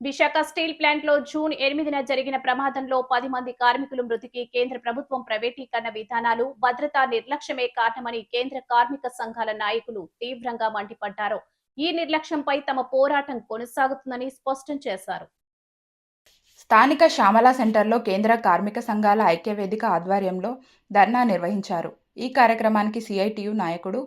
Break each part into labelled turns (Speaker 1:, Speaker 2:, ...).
Speaker 1: Visakha steel plant లో June 8న జరిగిన ప్రమాదంలో 10 మంది కార్మికులు మృతికి కేంద్ర ప్రభుత్వం ప్రైవేటీకరణ విధానాలు, భద్రతా నిర్లక్ష్యమే కారణమని కేంద్ర కార్మిక సంఘాల నాయకులు తీవ్రంగా మండిపడ్డారు. ఈ నిర్లక్ష్యంపై తమ పోరాటం కొనసాగుతుందని స్పష్టం చేశారు.
Speaker 2: స్థానిక శ్యామల సెంటర్లో కేంద్ర కార్మిక సంఘాల ఐక్యవేదిక ఆధ్వర్యంలో ధర్నా నిర్వహించారు. ఈ కార్యక్రమానికి సిఐటియు నాయకుడు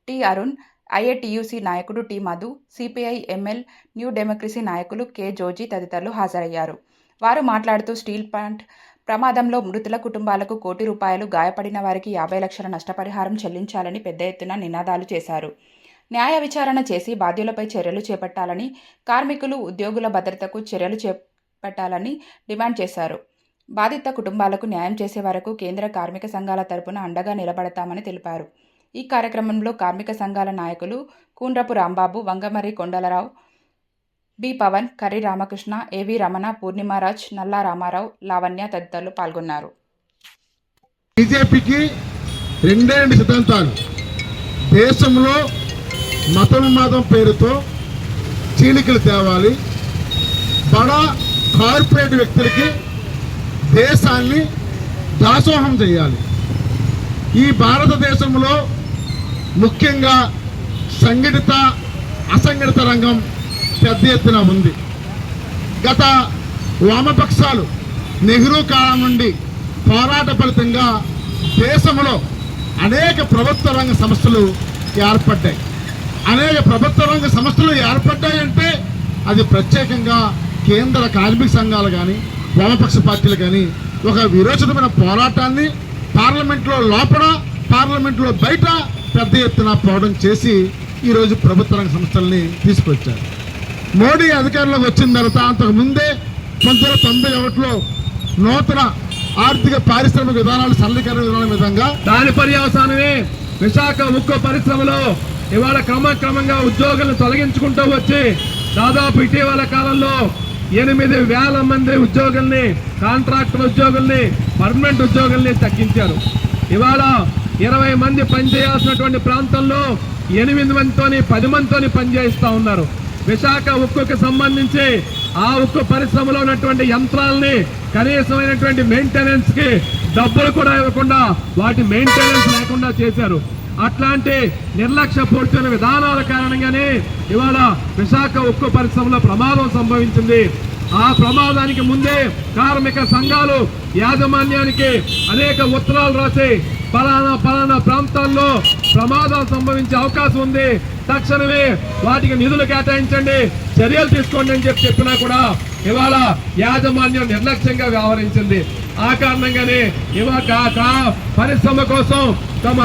Speaker 2: టి అరుణ్, ఐఏటియుసి నాయకుడు T Madhu, CPI ML, new democracy నాయకులు కె జోజీ తదితరులు హాజరయ్యారు. వారు మాట్లాడుతూ స్టీల్ ప్లాంట్ ప్రమాదంలో మృతుల కుటుంబాలకు ₹1,00,00,000, గాయపడిన వారికి 50 లక్షల నష్టపరిహారం చెల్లించాలని పెద్ద ఎత్తున నినాదాలు చేశారు. న్యాయ విచారణ చేసి బాధ్యులపై చర్యలు చేపట్టాలని, కార్మికులు, ఉద్యోగుల భద్రతకు చర్యలు చేపట్టాలని డిమాండ్ చేశారు. బాధిత కుటుంబాలకు న్యాయం చేసే వరకు కేంద్ర కార్మిక సంఘాల తరపున అండగా నిలబడతామని తెలిపారు. ఈ కార్యక్రమంలో కార్మిక సంఘాల నాయకులు కూండ్రపు రాంబాబు, వంగమర్రి కొండలరావు, బి పవన్, కర్రి రామకృష్ణ, ఏవి రమణ, పూర్ణిమారాజ్, నల్లా రామారావు, లావణ్య తదితరులు పాల్గొన్నారు.
Speaker 3: బీజేపీకి రెండే సిద్ధాంతాలు. దేశంలో మతం పేరుతో చీలికలు తేవాలి, బడా కార్పొరేట్ వ్యక్తులకి దేశాన్ని దాసోహం చేయాలి. ఈ భారతదేశంలో ముఖ్యంగా సంఘటిత అసంఘటిత రంగం పెద్ద ఎత్తున ఉంది. గత వామపక్షాలు నెహ్రూ కాలం నుండి పోరాట ఫలితంగా దేశంలో అనేక ప్రభుత్వ రంగ సంస్థలు ఏర్పడ్డాయి. అనేక ప్రభుత్వ రంగ సంస్థలు ఏర్పడ్డాయంటే అది ప్రత్యేకంగా కేంద్ర కార్మిక సంఘాలు కానీ వామపక్ష పార్టీలు కానీ ఒక విరోచితమైన పోరాటాన్ని పార్లమెంట్లో లోపల, పార్లమెంట్లో బయట పెద్ద ఎత్తున పోవడం చేసి ఈరోజు ప్రభుత్వ రంగ సంస్థల్ని తీసుకొచ్చారు. మోడీ అధికారంలోకి వచ్చిన తర్వాత అంతకుముందే 1991లో నూతన ఆర్థిక పారిశ్రామిక విధానాలు సరళీకరణ విధంగా
Speaker 4: దాని పర్యవసానమే విశాఖ ఉక్కు పరిశ్రమలో ఇవాళ క్రమక్రమంగా ఉద్యోగులను తొలగించుకుంటూ వచ్చి దాదాపు ఇటీవల కాలంలో 8,000 మంది ఉద్యోగుల్ని, కాంట్రాక్టర్ ఉద్యోగుల్ని, పర్మనెంట్ ఉద్యోగుల్ని తగ్గించారు. ఇవాళ 20 మంది పనిచేయాల్సినటువంటి ప్రాంతంలో 8 మందితోని 10 మందితోని పనిచేయిస్తూ ఉన్నారు. విశాఖ ఉక్కుకి సంబంధించి ఆ ఉక్కు పరిశ్రమలో ఉన్నటువంటి యంత్రాలని కనీసమైనటువంటి మెయింటెనెన్స్ కి డబ్బులు కూడా ఇవ్వకుండా వాటి మెయింటెనెన్స్ లేకుండా చేశారు. అట్లాంటి నిర్లక్ష్యపూరిత విధానాల కారణంగానే ఇవాళ విశాఖ ఉక్కు పరిశ్రమలో ప్రమాదం సంభవించింది. ఆ ప్రమాదానికి ముందే కార్మిక సంఘాలు యాజమాన్యానికి అనేక ఉత్తరాలు రాసి పలానా ప్రాంతాల్లో ప్రమాదాలు సంభవించే అవకాశం ఉంది, తక్షణమే వాటికి నిధులు కేటాయించండి, చర్యలు తీసుకోండి అని చెప్పినా కూడా ఇవాళ యాజమాన్యం నిర్లక్ష్యంగా వ్యవహరించింది. ఆ కారణంగానే ఇవాళ పరిశ్రమ కోసం తమ